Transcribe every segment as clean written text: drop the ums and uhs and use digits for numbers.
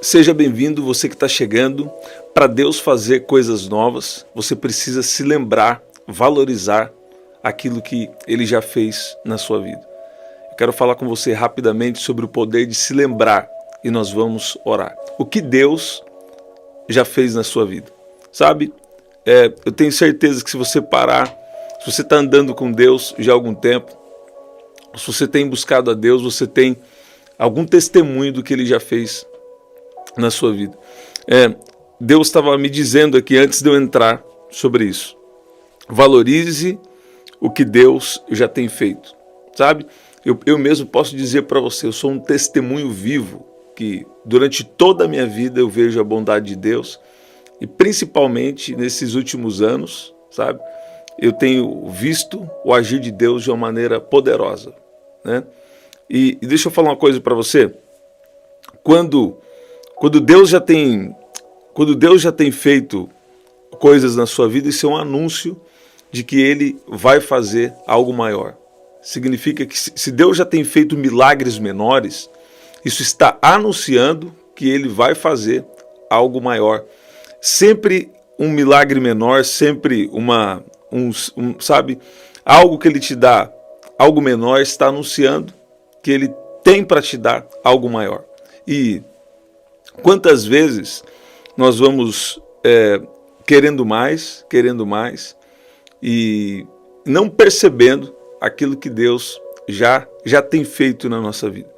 Seja bem-vindo, você que está chegando. Para Deus fazer coisas novas, você precisa se lembrar, valorizar aquilo que Ele já fez na sua vida. Eu quero falar com você rapidamente sobre o poder de se lembrar e nós vamos orar. O que Deus já fez na sua vida? Sabe, eu tenho certeza que se você parar, se você está andando com Deus já há algum tempo, se você tem buscado a Deus, você tem algum testemunho do que Ele já fez na sua vida. Deus estava me dizendo aqui antes de eu entrar sobre isso. Valorize o que Deus já tem feito. Sabe? Eu mesmo posso dizer para você, eu sou um testemunho vivo que durante toda a minha vida eu vejo a bondade de Deus e principalmente nesses últimos anos, sabe? Eu tenho visto o agir de Deus de uma maneira poderosa, né? E deixa eu falar uma coisa para você. Quando Deus já tem feito coisas na sua vida, isso é um anúncio de que Ele vai fazer algo maior. Significa que se Deus já tem feito milagres menores, isso está anunciando que Ele vai fazer algo maior. Sempre um milagre menor, sempre sabe, algo que Ele te dá, algo menor, está anunciando que Ele tem para te dar algo maior. E quantas vezes nós vamos querendo mais e não percebendo aquilo que Deus já tem feito na nossa vida.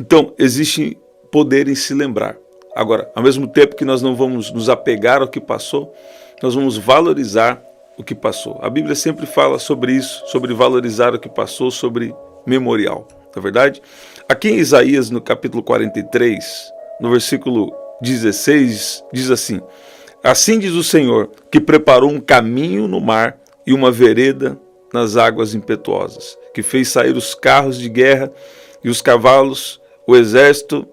Então, existe poder em se lembrar. Agora, ao mesmo tempo que nós não vamos nos apegar ao que passou, nós vamos valorizar o que passou. A Bíblia sempre fala sobre isso, sobre valorizar o que passou, sobre memorial, não é verdade? Aqui em Isaías, no capítulo 43, no versículo 16, diz assim: assim diz o Senhor, que preparou um caminho no mar e uma vereda nas águas impetuosas, que fez sair os carros de guerra e os cavalos, o exército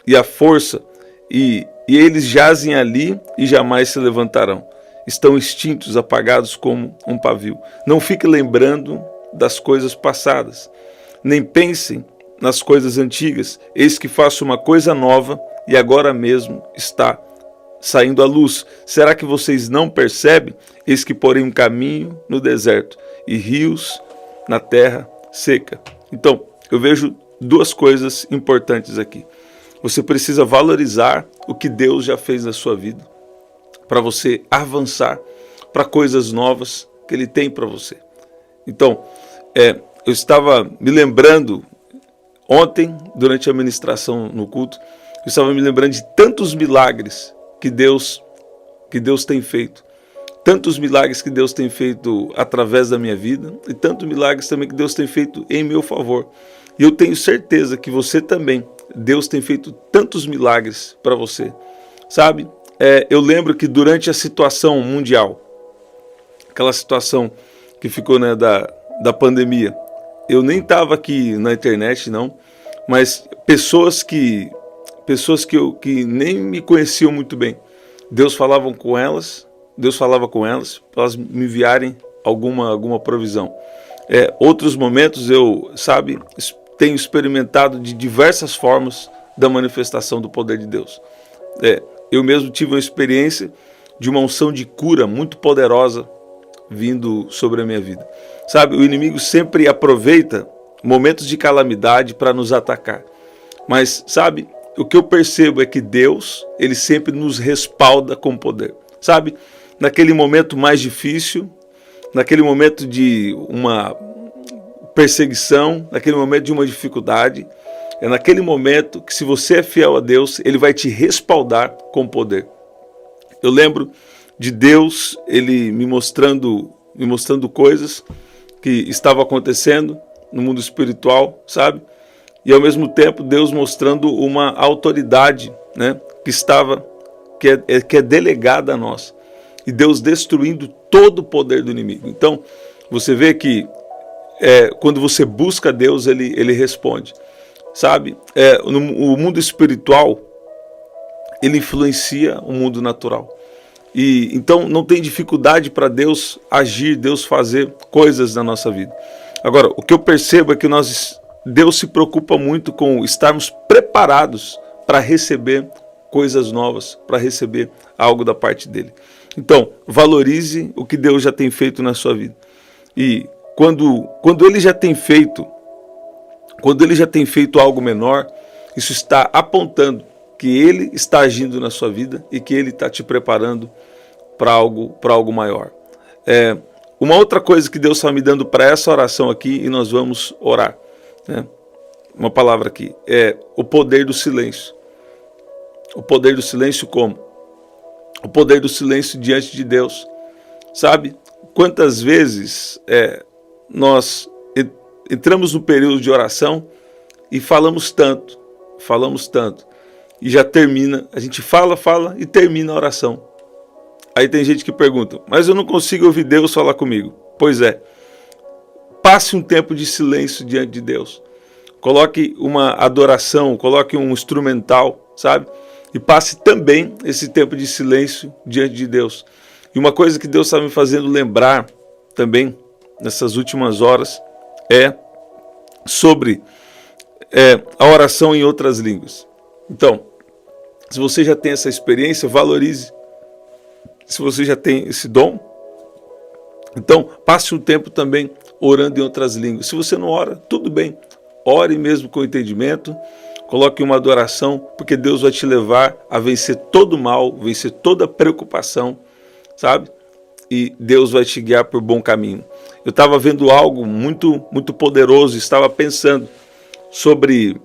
e a força, e eles jazem ali e jamais se levantarão. Estão extintos, apagados como um pavio. Não fique lembrando das coisas passadas, nem pensem nas coisas antigas. Eis que faço uma coisa nova e agora mesmo está saindo à luz. Será que vocês não percebem? Eis que porém um caminho no deserto e rios na terra seca. Então, eu vejo duas coisas importantes aqui. Você precisa valorizar o que Deus já fez na sua vida, para você avançar para coisas novas que Ele tem para você. Então, eu estava me lembrando, ontem, durante a ministração no culto, eu estava me lembrando de tantos milagres que Deus tem feito. Tantos milagres que Deus tem feito através da minha vida e tantos milagres também que Deus tem feito em meu favor. E eu tenho certeza que você também, Deus tem feito tantos milagres para você. Sabe, eu lembro que durante a situação mundial, aquela situação que ficou, né, da pandemia, eu nem estava aqui na internet não, mas pessoas que nem me conheciam muito bem, Deus falava com elas para elas me enviarem alguma provisão. Outros momentos eu, tenho experimentado de diversas formas da manifestação do poder de Deus. Eu mesmo tive uma experiência de uma unção de cura muito poderosa vindo sobre a minha vida. Sabe, o inimigo sempre aproveita momentos de calamidade para nos atacar. Mas, sabe, o que eu percebo é que Deus, Ele sempre nos respalda com poder. Sabe, naquele momento mais difícil, naquele momento de uma perseguição, naquele momento de uma dificuldade, é naquele momento que, se você é fiel a Deus, Ele vai te respaldar com poder. Eu lembro de Deus, Ele me mostrando coisas que estavam acontecendo no mundo espiritual, sabe? E ao mesmo tempo Deus mostrando uma autoridade, né, que é delegada a nós. E Deus destruindo todo o poder do inimigo. Então, você vê que quando você busca Deus, Ele responde. Sabe, o mundo espiritual, ele influencia o mundo natural. E então não tem dificuldade para Deus agir, Deus fazer coisas na nossa vida. Agora, o que eu percebo é que Deus se preocupa muito com estarmos preparados para receber coisas novas, para receber algo da parte dele. Então, valorize o que Deus já tem feito na sua vida. E quando ele já tem feito algo menor, isso está apontando que ele está agindo na sua vida e que ele está te preparando para algo maior. Uma outra coisa que Deus está me dando para essa oração aqui, e nós vamos orar, né? Uma palavra aqui, é o poder do silêncio. O poder do silêncio como? O poder do silêncio diante de Deus. Sabe, quantas vezes nós entramos no período de oração e falamos tanto, e já termina, a gente fala e termina a oração. Aí tem gente que pergunta, mas eu não consigo ouvir Deus falar comigo. Pois é, passe um tempo de silêncio diante de Deus. Coloque uma adoração, coloque um instrumental, sabe? E passe também esse tempo de silêncio diante de Deus. E uma coisa que Deus está me fazendo lembrar também, nessas últimas horas, é sobre a oração em outras línguas. Então, se você já tem essa experiência, valorize. Se você já tem esse dom, então passe um tempo também orando em outras línguas. Se você não ora, tudo bem. Ore mesmo com entendimento, coloque uma adoração, porque Deus vai te levar a vencer todo o mal, vencer toda preocupação, sabe? E Deus vai te guiar por bom caminho. Eu estava vendo algo muito, muito poderoso, estava pensando sobre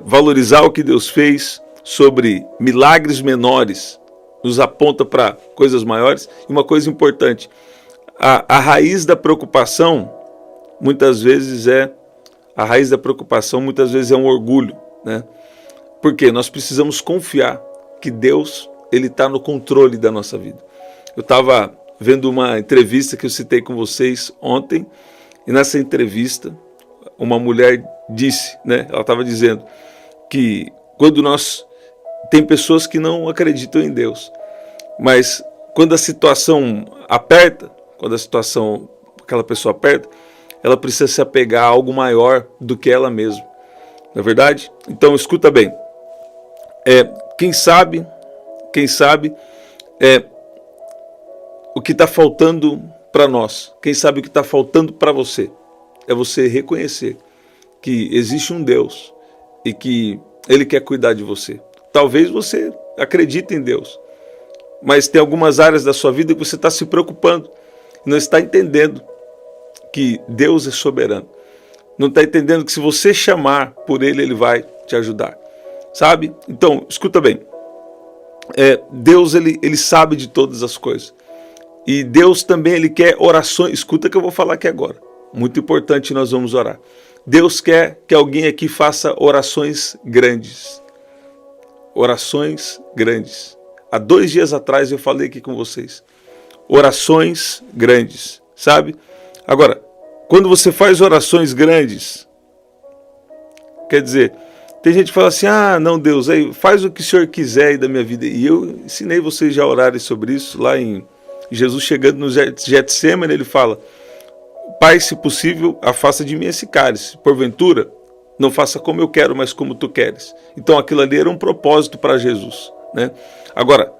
valorizar o que Deus fez, sobre milagres menores, nos aponta para coisas maiores. E uma coisa importante, a raiz da preocupação muitas vezes é um orgulho, né? Porque nós precisamos confiar que Deus, ele está no controle da nossa vida. Eu estava vendo uma entrevista que eu citei com vocês ontem, e nessa entrevista uma mulher disse, né? Ela estava dizendo que tem pessoas que não acreditam em Deus, mas quando a situação aperta, aquela pessoa aperta, ela precisa se apegar a algo maior do que ela mesma. Não é verdade? Então escuta bem. Quem sabe o que está faltando para nós, quem sabe o que está faltando para você, é você reconhecer que existe um Deus e que Ele quer cuidar de você. Talvez você acredite em Deus, mas tem algumas áreas da sua vida que você está se preocupando, não está entendendo que Deus é soberano. Não está entendendo que se você chamar por Ele, Ele vai te ajudar. Sabe? Então, escuta bem. Deus, ele sabe de todas as coisas. E Deus também, Ele quer orações. Escuta o que eu vou falar aqui agora. Muito importante, nós vamos orar. Deus quer que alguém aqui faça orações grandes. Orações grandes. Há 2 dias atrás eu falei aqui com vocês. Orações grandes, sabe? Agora, quando você faz orações grandes, quer dizer, tem gente que fala assim, não Deus, aí faz o que o Senhor quiser aí da minha vida. E eu ensinei vocês já a orarem sobre isso, lá em Jesus chegando no Getsemane, ele fala, Pai, se possível, afasta de mim esse cálice, porventura, não faça como eu quero, mas como tu queres. Então aquilo ali era um propósito para Jesus, né? Agora,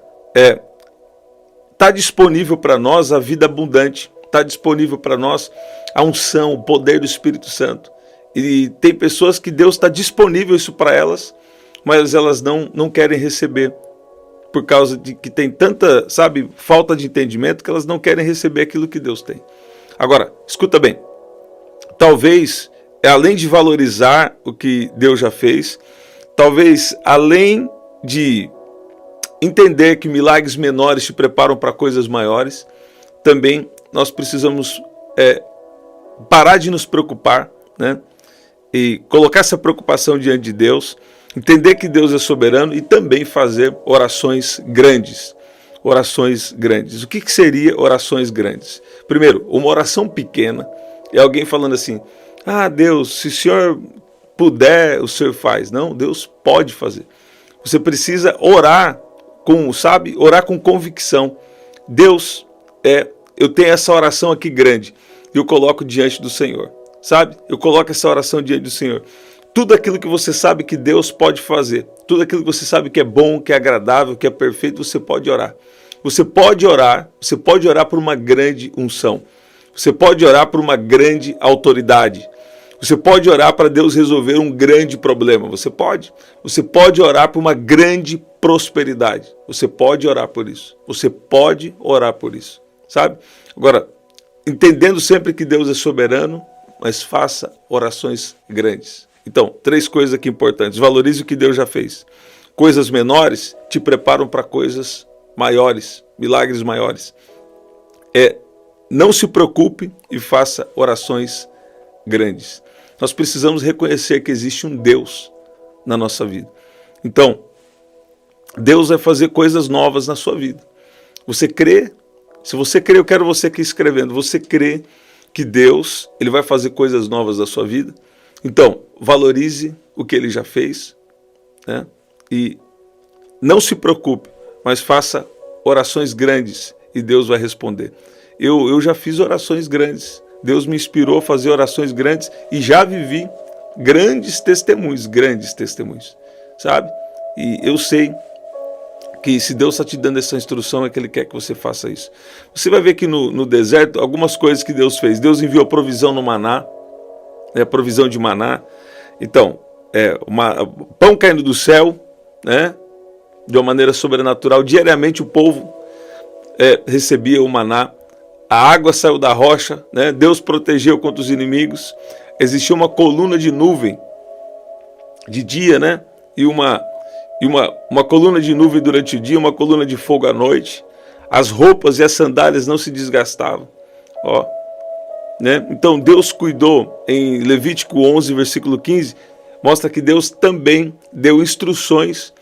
está disponível para nós a vida abundante, está disponível para nós a unção, o poder do Espírito Santo. E tem pessoas que Deus está disponível isso para elas, mas elas não querem receber, por causa de que tem tanta, falta de entendimento, que elas não querem receber aquilo que Deus tem. Agora, escuta bem, talvez, além de valorizar o que Deus já fez, talvez, além de entender que milagres menores te preparam para coisas maiores, também nós precisamos parar de nos preocupar, né? E colocar essa preocupação diante de Deus, entender que Deus é soberano e também fazer orações grandes. Orações grandes. O que seria orações grandes? Primeiro, uma oração pequena é alguém falando assim, Deus, se o Senhor puder, o Senhor faz. Não, Deus pode fazer. Você precisa orar orar com convicção. Deus, eu tenho essa oração aqui grande, eu coloco diante do Senhor. Eu coloco essa oração diante do Senhor. tudo aquilo que você sabe que Deus pode fazer, tudo aquilo que você sabe que é bom, que é agradável, que é perfeito, você pode orar. Você pode orar por uma grande unção. Você pode orar por uma grande autoridade. Você pode orar para Deus resolver um grande problema. Você pode. Você pode orar por uma grande prosperidade. Você pode orar por isso. Você pode orar por isso. Sabe? Agora, entendendo sempre que Deus é soberano, mas faça orações grandes. Então, 3 coisas aqui importantes. Valorize o que Deus já fez. Coisas menores te preparam para coisas maiores, milagres maiores. Não se preocupe e faça orações grandes. Nós precisamos reconhecer que existe um Deus na nossa vida. Então, Deus vai fazer coisas novas na sua vida. Você crê? Se você crê, eu quero você aqui escrevendo. Você crê que Deus ele vai fazer coisas novas na sua vida? Então, valorize o que Ele já fez, né? E não se preocupe, mas faça orações grandes e Deus vai responder. Eu já fiz orações grandes. Deus me inspirou a fazer orações grandes e já vivi grandes testemunhos, sabe? E eu sei que se Deus está te dando essa instrução é que Ele quer que você faça isso. Você vai ver que no deserto, algumas coisas que Deus fez. Deus enviou provisão no maná, provisão de maná. Então, pão caindo do céu, né? De uma maneira sobrenatural. Diariamente o povo recebia o maná. A água saiu da rocha, né? Deus protegeu contra os inimigos. Existia uma coluna de nuvem de dia, né? E uma coluna de nuvem durante o dia, uma coluna de fogo à noite. As roupas e as sandálias não se desgastavam. Né? Então Deus cuidou. Em Levítico 11, versículo 15, mostra que Deus também deu instruções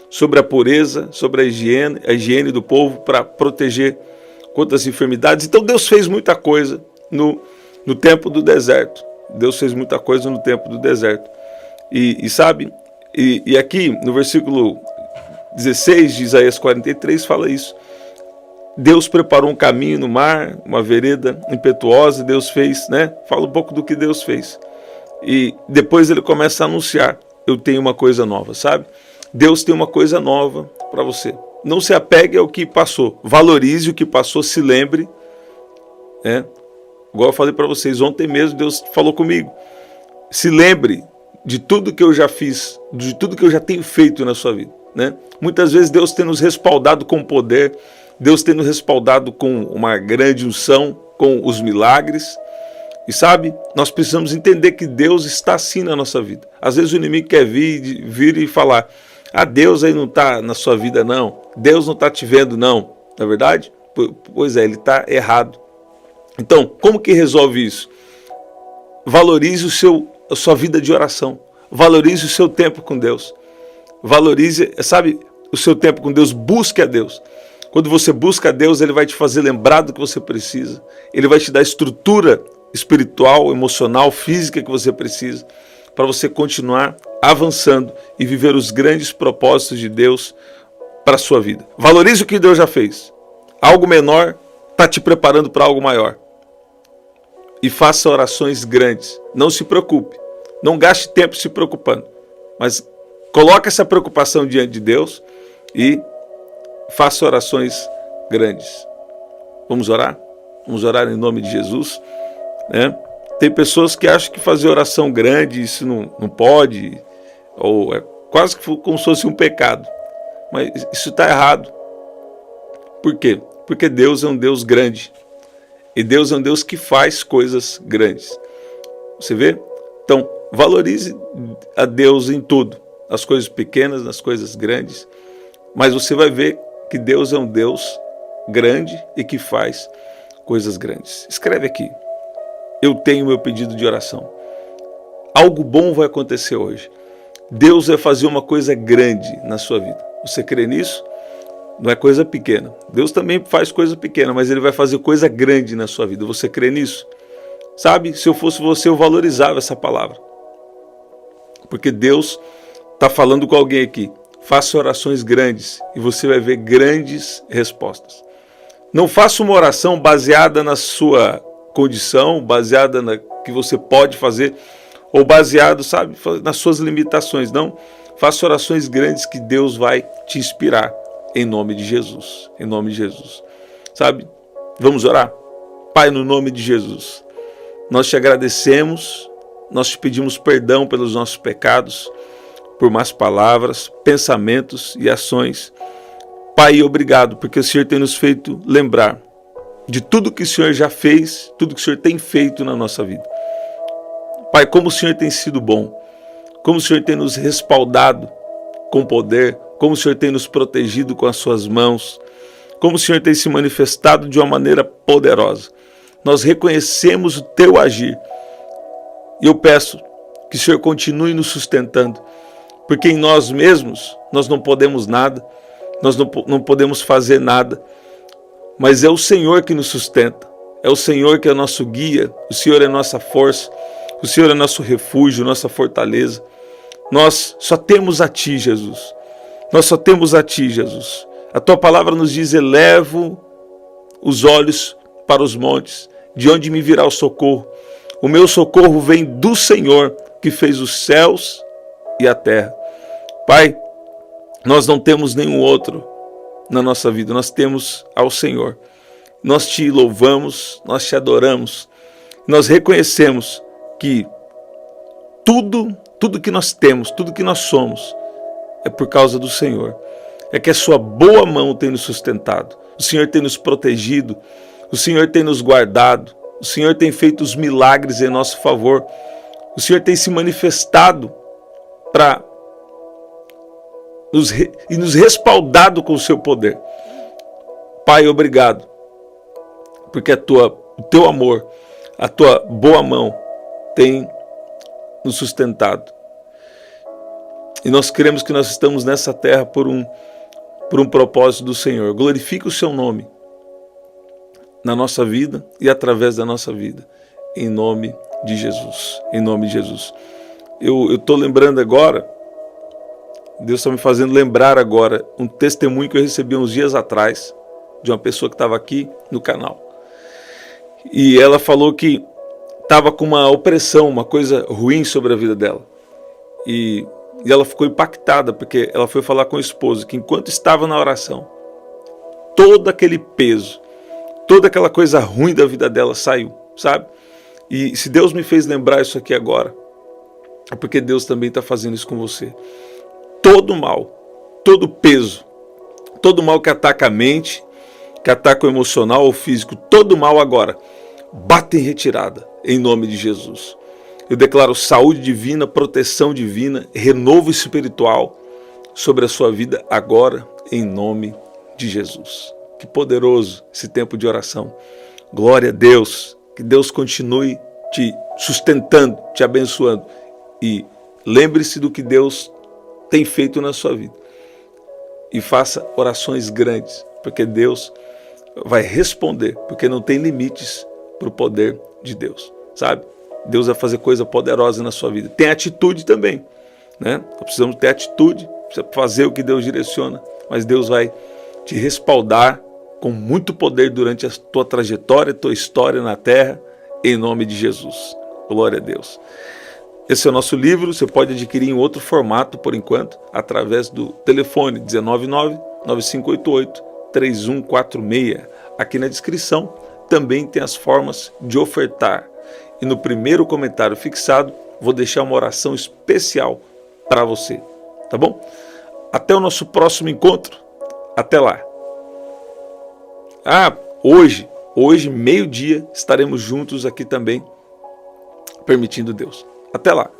sobre a pureza, sobre a higiene do povo para proteger contra as enfermidades. Então Deus fez muita coisa no tempo do deserto. Deus fez muita coisa no tempo do deserto. E sabe, e aqui no versículo 16 de Isaías 43 fala isso. Deus preparou um caminho no mar, uma vereda impetuosa, Deus fez, né? Fala um pouco do que Deus fez. E depois ele começa a anunciar, eu tenho uma coisa nova, sabe? Deus tem uma coisa nova para você. Não se apegue ao que passou. Valorize o que passou, se lembre. Igual eu falei para vocês, ontem mesmo Deus falou comigo. Se lembre de tudo que eu já fiz, de tudo que eu já tenho feito na sua vida. Né? Muitas vezes Deus tem nos respaldado com poder, Deus tem nos respaldado com uma grande unção, com os milagres. E sabe, nós precisamos entender que Deus está assim na nossa vida. Às vezes o inimigo quer vir e falar, Deus aí não está na sua vida não, Deus não está te vendo não, não é verdade? Pois é, ele está errado. Então, como que resolve isso? Valorize a sua vida de oração, valorize o seu tempo com Deus, valorize, sabe, o seu tempo com Deus, busque a Deus. Quando você busca a Deus, Ele vai te fazer lembrar do que você precisa, Ele vai te dar a estrutura espiritual, emocional, física que você precisa, para você continuar avançando e viver os grandes propósitos de Deus para a sua vida. Valorize o que Deus já fez. Algo menor está te preparando para algo maior. E faça orações grandes. Não se preocupe. Não gaste tempo se preocupando. Mas coloque essa preocupação diante de Deus e faça orações grandes. Vamos orar? Vamos orar em nome de Jesus. Né? Tem pessoas que acham que fazer oração grande, isso não pode, ou é quase que como se fosse um pecado. Mas isso está errado. Por quê? Porque Deus é um Deus grande. E Deus é um Deus que faz coisas grandes. Você vê? Então, valorize a Deus em tudo. Nas coisas pequenas, nas coisas grandes. Mas você vai ver que Deus é um Deus grande e que faz coisas grandes. Escreve aqui. Eu tenho meu pedido de oração. Algo bom vai acontecer hoje. Deus vai fazer uma coisa grande na sua vida. Você crê nisso? Não é coisa pequena. Deus também faz coisa pequena, mas Ele vai fazer coisa grande na sua vida. Você crê nisso? Sabe, se eu fosse você, eu valorizava essa palavra. Porque Deus está falando com alguém aqui. Faça orações grandes e você vai ver grandes respostas. Não faça uma oração baseada na sua condição, baseada na que você pode fazer, ou baseado, sabe, nas suas limitações. Não, faça orações grandes que Deus vai te inspirar, em nome de Jesus, em nome de Jesus. Sabe, vamos orar? Pai, no nome de Jesus, nós te agradecemos, nós te pedimos perdão pelos nossos pecados, por más palavras, pensamentos e ações. Pai, obrigado, porque o Senhor tem nos feito lembrar de tudo que o Senhor já fez, tudo que o Senhor tem feito na nossa vida. Pai, como o Senhor tem sido bom, como o Senhor tem nos respaldado com poder, como o Senhor tem nos protegido com as suas mãos, como o Senhor tem se manifestado de uma maneira poderosa. Nós reconhecemos o teu agir. E eu peço que o Senhor continue nos sustentando, porque em nós mesmos nós não podemos nada, nós não podemos fazer nada, mas é o Senhor que nos sustenta, é o Senhor que é nosso guia, o Senhor é nossa força, o Senhor é nosso refúgio, nossa fortaleza. Nós só temos a Ti, Jesus. Nós só temos a Ti, Jesus. A Tua palavra nos diz: elevo os olhos para os montes, de onde me virá o socorro. O meu socorro vem do Senhor, que fez os céus e a terra. Pai, nós não temos nenhum outro na nossa vida, nós temos ao Senhor. Nós te louvamos, nós te adoramos, nós reconhecemos que tudo que nós temos, tudo que nós somos, é por causa do Senhor. É que a sua boa mão tem nos sustentado, o Senhor tem nos protegido, o Senhor tem nos guardado, o Senhor tem feito os milagres em nosso favor, o Senhor tem se manifestado para nos respaldado com o seu poder. Pai, obrigado, porque o teu amor, a tua boa mão tem nos sustentado. E nós cremos que nós estamos nessa terra por um propósito do Senhor. Glorifica o seu nome na nossa vida e através da nossa vida, em nome de Jesus, em nome de Jesus. Eu estou lembrando agora, Deus está me fazendo lembrar agora um testemunho que eu recebi uns dias atrás, de uma pessoa que estava aqui no canal. E ela falou que estava com uma opressão, uma coisa ruim sobre a vida dela. E ela ficou impactada, porque ela foi falar com o esposo, que enquanto estava na oração, todo aquele peso, toda aquela coisa ruim da vida dela saiu, sabe? E se Deus me fez lembrar isso aqui agora, é porque Deus também está fazendo isso com você. Todo mal, todo peso, todo mal que ataca a mente, que ataca o emocional ou físico, todo mal agora, bate em retirada, em nome de Jesus. Eu declaro saúde divina, proteção divina, renovo espiritual sobre a sua vida agora, em nome de Jesus. Que poderoso esse tempo de oração. Glória a Deus, que Deus continue te sustentando, te abençoando. E lembre-se do que Deus tem feito na sua vida. E faça orações grandes, porque Deus vai responder, porque não tem limites para o poder de Deus, sabe? Deus vai fazer coisa poderosa na sua vida. Tem atitude também, né? Nós precisamos ter atitude, precisa fazer o que Deus direciona, mas Deus vai te respaldar com muito poder durante a tua trajetória, a tua história na terra, em nome de Jesus. Glória a Deus. Esse é o nosso livro, você pode adquirir em outro formato por enquanto, através do telefone 199-9588-3146. Aqui na descrição também tem as formas de ofertar. E no primeiro comentário fixado, vou deixar uma oração especial para você, tá bom? Até o nosso próximo encontro. Até lá. Hoje, meio-dia, estaremos juntos aqui também, permitindo Deus. Até lá.